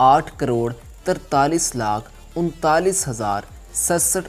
8,43,39,67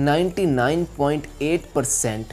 99.8%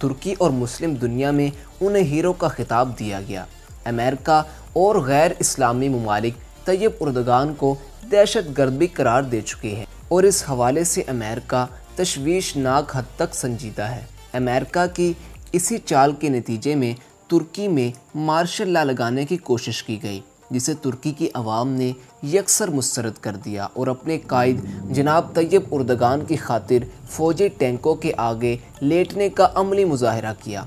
ترکی اور مسلم دنیا میں انہیں ہیرو کا خطاب دیا گیا۔ امریکہ اور غیر اسلامی ممالک طیب اردگان کو دہشت گرد بھی قرار دے چکے ہیں اور اس حوالے سے امریکہ تشویشناک حد تک سنجیدہ ہے۔ امریکہ کی اسی چال کے نتیجے میں ترکی میں مارشل لا لگانے کی کوشش کی گئی، جسے ترکی کی عوام نے یکسر مسترد کر دیا اور اپنے قائد جناب طیب اردگان کی خاطر فوجی ٹینکوں کے آگے لیٹنے کا عملی مظاہرہ کیا۔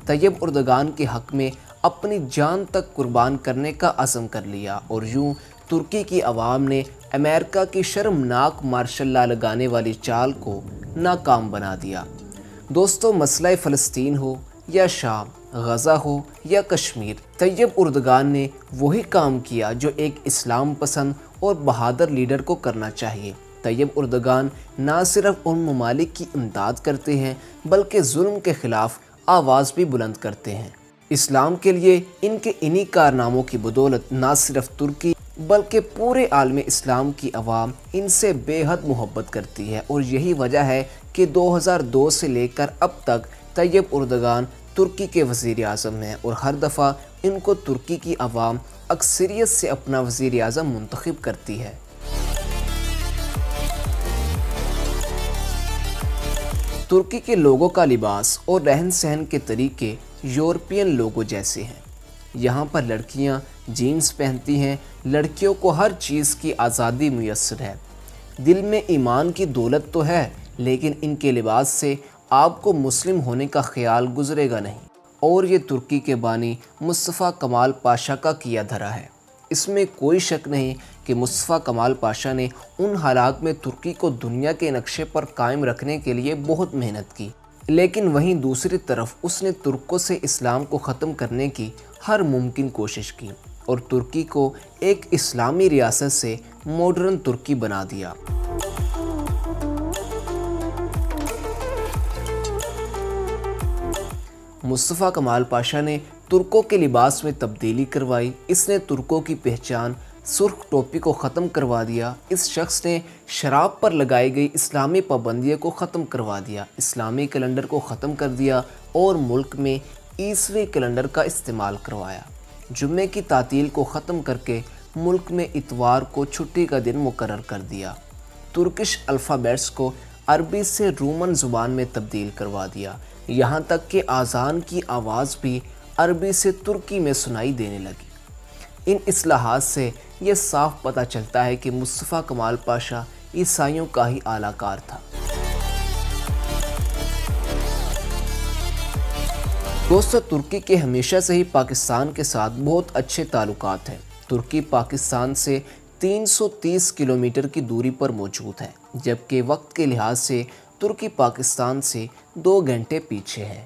طیب اردگان کے حق میں اپنی جان تک قربان کرنے کا عزم کر لیا اور یوں ترکی کی عوام نے امریکہ کی شرمناک مارشل لا لگانے والی چال کو ناکام بنا دیا۔ دوستو، مسئلہ فلسطین ہو یا شام، غزہ ہو یا کشمیر، طیب اردگان نے وہی کام کیا جو ایک اسلام پسند اور بہادر لیڈر کو کرنا چاہیے۔ طیب اردگان نہ صرف ان ممالک کی امداد کرتے ہیں بلکہ ظلم کے خلاف آواز بھی بلند کرتے ہیں۔ اسلام کے لیے ان کے انہی کارناموں کی بدولت نہ صرف ترکی بلکہ پورے عالم اسلام کی عوام ان سے بے حد محبت کرتی ہے، اور یہی وجہ ہے کہ 2002 سے لے کر اب تک طیب اردگان ترکی کے وزیر اعظم ہیں اور ہر دفعہ ان کو ترکی کی عوام اکثریت سے اپنا وزیر اعظم منتخب کرتی ہے۔ ترکی کے لوگوں کا لباس اور رہن سہن کے طریقے یورپین لوگوں جیسے ہیں۔ یہاں پر لڑکیاں جینز پہنتی ہیں، لڑکیوں کو ہر چیز کی آزادی میسر ہے۔ دل میں ایمان کی دولت تو ہے، لیکن ان کے لباس سے آپ کو مسلم ہونے کا خیال گزرے گا نہیں، اور یہ ترکی کے بانی مصطفیٰ کمال پاشا کا کیا دھرا ہے۔ اس میں کوئی شک نہیں کہ مصطفیٰ کمال پاشا نے ان حالات میں ترکی کو دنیا کے نقشے پر قائم رکھنے کے لیے بہت محنت کی، لیکن وہیں دوسری طرف اس نے ترکوں سے اسلام کو ختم کرنے کی ہر ممکن کوشش کی اور ترکی کو ایک اسلامی ریاست سے ماڈرن ترکی بنا دیا۔ مصطفیٰ کمال پاشا نے ترکوں کے لباس میں تبدیلی کروائی۔ اس نے ترکوں کی پہچان سرخ ٹوپی کو ختم کروا دیا۔ اس شخص نے شراب پر لگائی گئی اسلامی پابندیوں کو ختم کروا دیا، اسلامی کیلنڈر کو ختم کر دیا اور ملک میں عیسوی کیلنڈر کا استعمال کروایا۔ جمعے کی تعطیل کو ختم کر کے ملک میں اتوار کو چھٹی کا دن مقرر کر دیا۔ ترکش الفابیٹس کو عربی سے رومن زبان میں تبدیل کروا دیا، یہاں تک کہ اذان کی آواز بھی عربی سے ترکی میں سنائی دینے لگی۔ ان اصلاحات سے یہ صاف پتہ چلتا ہے کہ مصطفیٰ کمال پاشا عیسائیوں کا ہی اعلی کار تھا۔ دوستو، ترکی کے ہمیشہ سے ہی پاکستان کے ساتھ بہت اچھے تعلقات ہیں۔ ترکی پاکستان سے 330 کلومیٹر کی دوری پر موجود ہے، جبکہ وقت کے لحاظ سے ترکی پاکستان سے 2 گھنٹے پیچھے ہے۔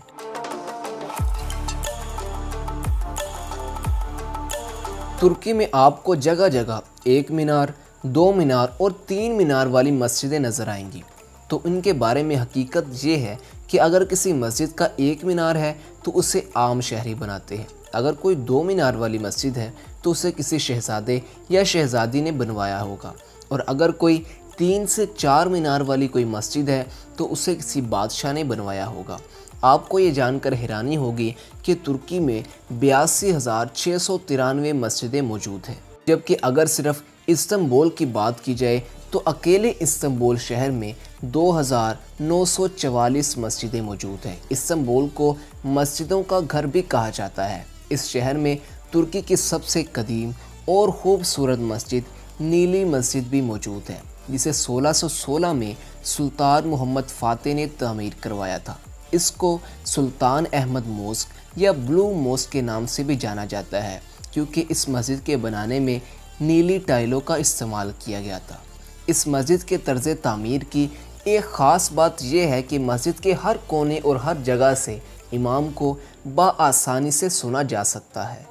ترکی میں آپ کو جگہ جگہ 1 مینار، 2 مینار اور 3 مینار والی مسجدیں نظر آئیں گی۔ تو ان کے بارے میں حقیقت یہ ہے کہ اگر کسی مسجد کا 1 مینار ہے تو اسے عام شہری بناتے ہیں، اگر کوئی 2 مینار والی مسجد ہے تو اسے کسی شہزادے یا شہزادی نے بنوایا ہوگا، اور اگر کوئی 3 سے 4 مینار والی کوئی مسجد ہے تو اسے کسی بادشاہ نے بنوایا ہوگا۔ آپ کو یہ جان کر حیرانی ہوگی کہ ترکی میں 82,693 مسجدیں موجود ہیں، جبکہ اگر صرف استنبول کی بات کی جائے تو اکیلے استنبول شہر میں 2,944 مسجدیں موجود ہیں۔ استنبول کو مسجدوں کا گھر بھی کہا جاتا ہے۔ اس شہر میں ترکی کی سب سے قدیم اور خوبصورت مسجد نیلی مسجد بھی موجود ہے، جسے 1616 میں سلطان محمد فاتح نے تعمیر کروایا تھا۔ اس کو سلطان احمد موسک یا بلو موسک کے نام سے بھی جانا جاتا ہے، کیونکہ اس مسجد کے بنانے میں نیلی ٹائلوں کا استعمال کیا گیا تھا۔ اس مسجد کے طرز تعمیر کی ایک خاص بات یہ ہے کہ مسجد کے ہر کونے اور ہر جگہ سے امام کو بآسانی سے سنا جا سکتا ہے۔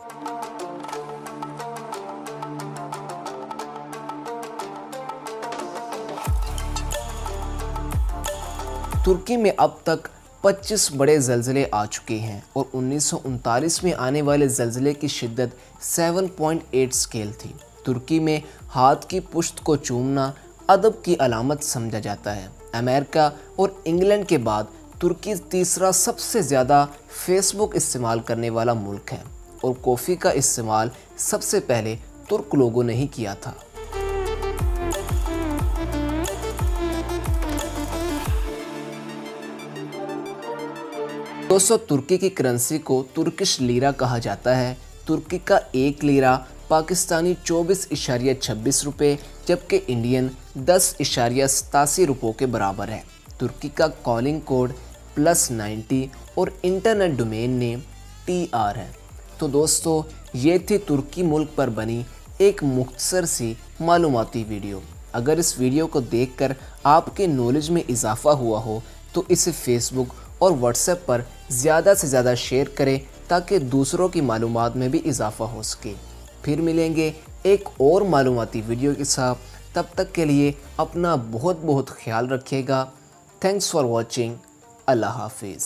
ترکی میں اب تک 25 بڑے زلزلے آ چکے ہیں اور 1939 میں آنے والے زلزلے کی شدت 7.8 سکیل تھی۔ ترکی میں ہاتھ کی پشت کو چومنا ادب کی علامت سمجھا جاتا ہے۔ امریکہ اور انگلینڈ کے بعد ترکی تیسرا سب سے زیادہ فیس بک استعمال کرنے والا ملک ہے اور کافی کا استعمال سب سے پہلے ترک لوگوں نے ہی کیا تھا۔ دوستو ترکی کی کرنسی کو ترکش لیرہ کہا جاتا ہے۔ ترکی کا ایک لیرہ پاکستانی 24.26 روپے جبکہ انڈین 10.87 روپوں کے برابر ہے۔ ترکی کا کالنگ کوڈ +90 اور انٹرنیٹ ڈومین نیم TR ہے۔ تو دوستو یہ تھی ترکی ملک پر بنی ایک مختصر سی معلوماتی ویڈیو۔ اگر اس ویڈیو کو دیکھ کر آپ کے نالج میں اضافہ ہوا ہو تو اسے فیس بک اور واٹس ایپ پر زیادہ سے زیادہ شیئر کریں تاکہ دوسروں کی معلومات میں بھی اضافہ ہو سکے۔ پھر ملیں گے ایک اور معلوماتی ویڈیو کے ساتھ، تب تک کے لیے اپنا بہت خیال رکھیے گا۔ Thanks for watching. اللہ حافظ۔